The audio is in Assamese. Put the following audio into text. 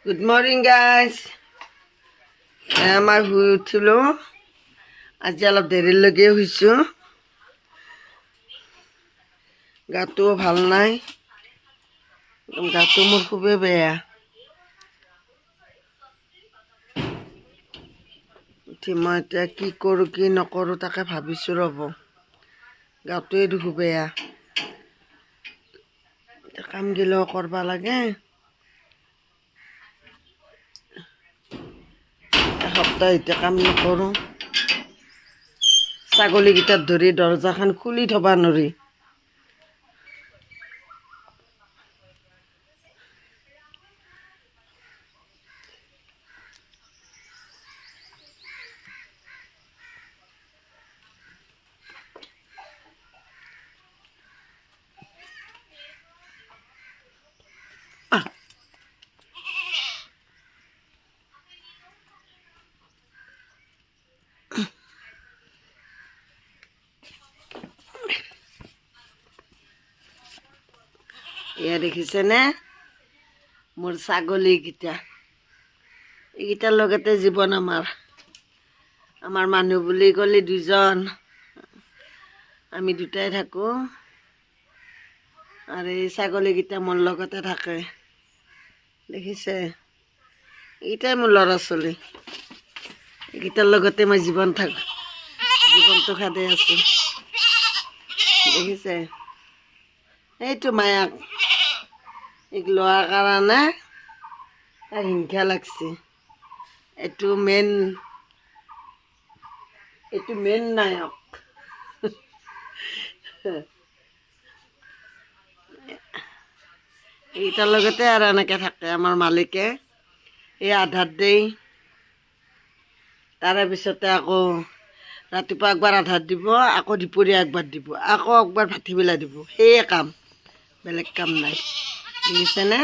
Good morning guys. আমাৰ শুই উঠিলোঁ। আজি অলপ দেৰিলৈকে শুইছোঁ। গাটো ভাল নাই, গাটো মোৰ খুবেই বেয়া। উঠি মই এতিয়া কি কৰোঁ কি নকৰোঁ তাকে ভাবিছোঁ ৰ'ব। গাটোৱে দেখো বেয়া, কাম গিলাও কৰিব লাগে। এসপ্তাহ এতিয়া কাম নকৰোঁ। ছাগলীকেইটাক ধৰি দৰজাখন খুলি থ'ব নোৱাৰি। এয়া দেখিছেনে মোৰ ছাগলীকেইটা? এইকেইটাৰ লগতে জীৱন আমাৰ মানুহ বুলি ক'লে দুজন, আমি দুটাই থাকোঁ। আৰু এই ছাগলীকেইটা মোৰ লগতে থাকে, দেখিছে? এইকেইটাই মোৰ ল'ৰা ছোৱালী। এইকেইটাৰ লগতে মই জীৱনটো খাই আছোঁ, দেখিছে? এইটো মায়াক এইক লোৱাৰ কাৰণে তাৰ হিংসা লাগছে। এইটো মেইন নায়ক। এইটাৰ লগতে আৰু এনেকৈ থাকে আমাৰ মালিকে। এই আধাৰ দেই, তাৰে পিছতে আকৌ ৰাতিপুৱা একবাৰ আধাৰ দিব, আকৌ দুপৰীয়া একবাৰ দিব, আকৌ একবাৰ ভাটিবেলা দিব। সেয়ে কাম, বেলেগ কাম নাই, বুজিছেনে?